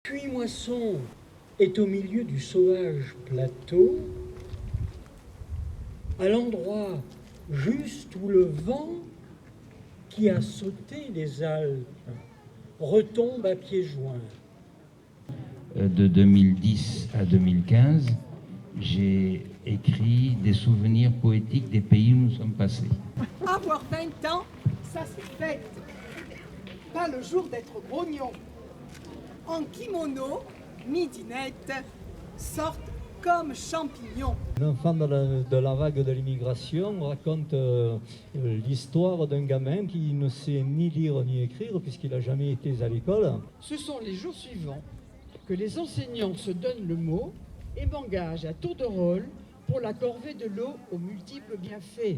Puimoisson est au milieu du sauvage plateau, à l'endroit juste où le vent qui a sauté les Alpes retombe à pieds joints. De 2010 à 2015, j'ai écrit des souvenirs poétiques des pays où nous sommes passés. Avoir 20 ans, ça se fête. Pas le jour d'être grognon. En kimono, midinette, sortent comme champignons. L'enfant de la vague de l'immigration raconte l'histoire d'un gamin qui ne sait ni lire ni écrire puisqu'il n'a jamais été à l'école. Ce sont les jours suivants que les enseignants se donnent le mot et m'engagent à tour de rôle pour la corvée de l'eau aux multiples bienfaits.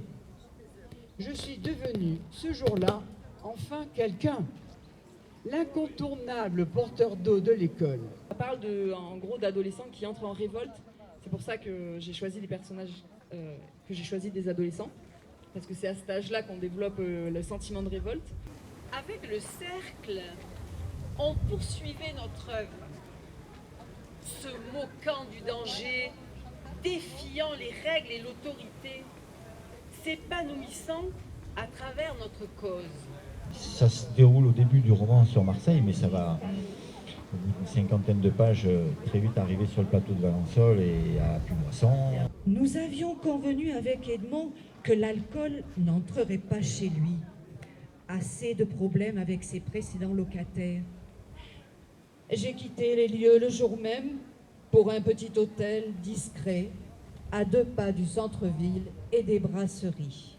Je suis devenu, ce jour-là, enfin quelqu'un. L'incontournable porteur d'eau de l'école. Ça parle en gros d'adolescents qui entrent en révolte. C'est pour ça que j'ai choisi les personnages, que j'ai choisi des adolescents. Parce que c'est à cet âge-là qu'on développe le sentiment de révolte. Avec le cercle, on poursuivait notre œuvre, se moquant du danger, défiant les règles et l'autorité, s'épanouissant à travers notre cause. Ça se déroule au début du roman sur Marseille, mais ça va, au bout d'une cinquantaine de pages, très vite arriver sur le plateau de Valençol et à Puimoisson. Nous avions convenu avec Edmond que l'alcool n'entrerait pas chez lui. Assez de problèmes avec ses précédents locataires. J'ai quitté les lieux le jour même pour un petit hôtel discret à 2 pas du centre-ville et des brasseries.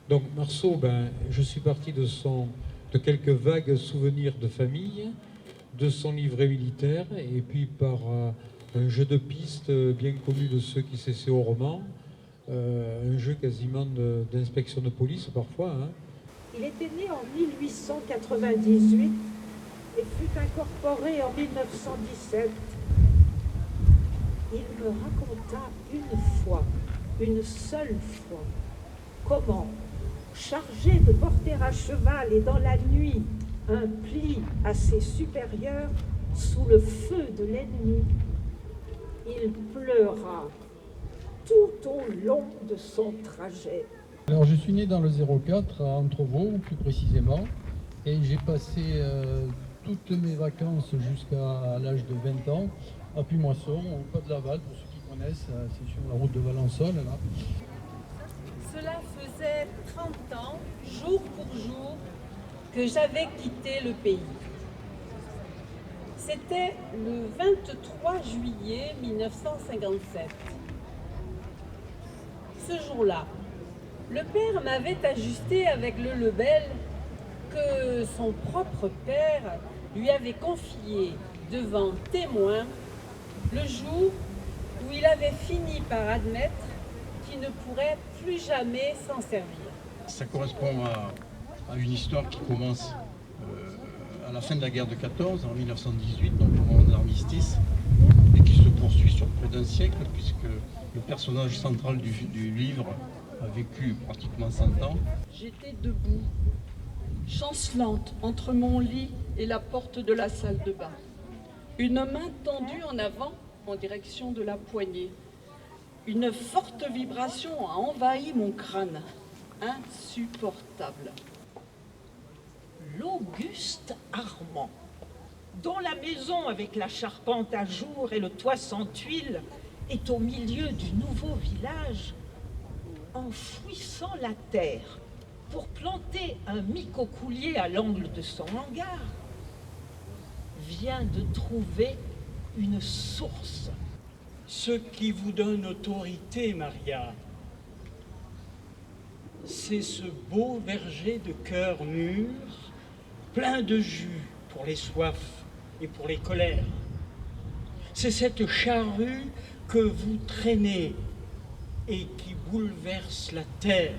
Donc Marceau, je suis parti de quelques vagues souvenirs de famille, de son livret militaire, et puis par un jeu de pistes bien connu de ceux qui s'essaient au roman, un jeu quasiment d'inspection de police parfois. Il était né en 1898 et fut incorporé en 1917. Il me raconta une seule fois, comment, chargé de porter à cheval et dans la nuit un pli assez supérieur sous le feu de l'ennemi, il pleura tout au long de son trajet. Alors je suis né dans le 04 à Entrevaux, plus précisément, et j'ai passé toutes mes vacances jusqu'à l'âge de 20 ans à Puimoisson, au Pas de Laval, pour ceux qui connaissent, c'est sur la route de Valençol. Là. Cela faisait 30 ans, jour pour jour, que j'avais quitté le pays. C'était le 23 juillet 1957. Ce jour-là, le père m'avait ajusté avec le Lebel que son propre père lui avait confié devant témoins le jour où il avait fini par admettre qu'il ne pourrait plus jamais s'en servir. Ça correspond à une histoire qui commence à la fin de la guerre de 14, en 1918, donc au moment de l'armistice, et qui se poursuit sur près d'un siècle, puisque le personnage central du livre a vécu pratiquement 100 ans. J'étais debout, chancelante entre mon lit et la porte de la salle de bain. Une main tendue en avant en direction de la poignée. Une forte vibration a envahi mon crâne. Insupportable. L'Auguste Armand, dont la maison avec la charpente à jour et le toit sans tuiles est au milieu du nouveau village, en fouissant la terre pour planter un micocoulier à l'angle de son hangar, vient de trouver une source. Ce qui vous donne autorité, Maria, c'est ce beau verger de cœur mûr, plein de jus pour les soifs et pour les colères. C'est cette charrue que vous traînez et qui bouleverse la terre.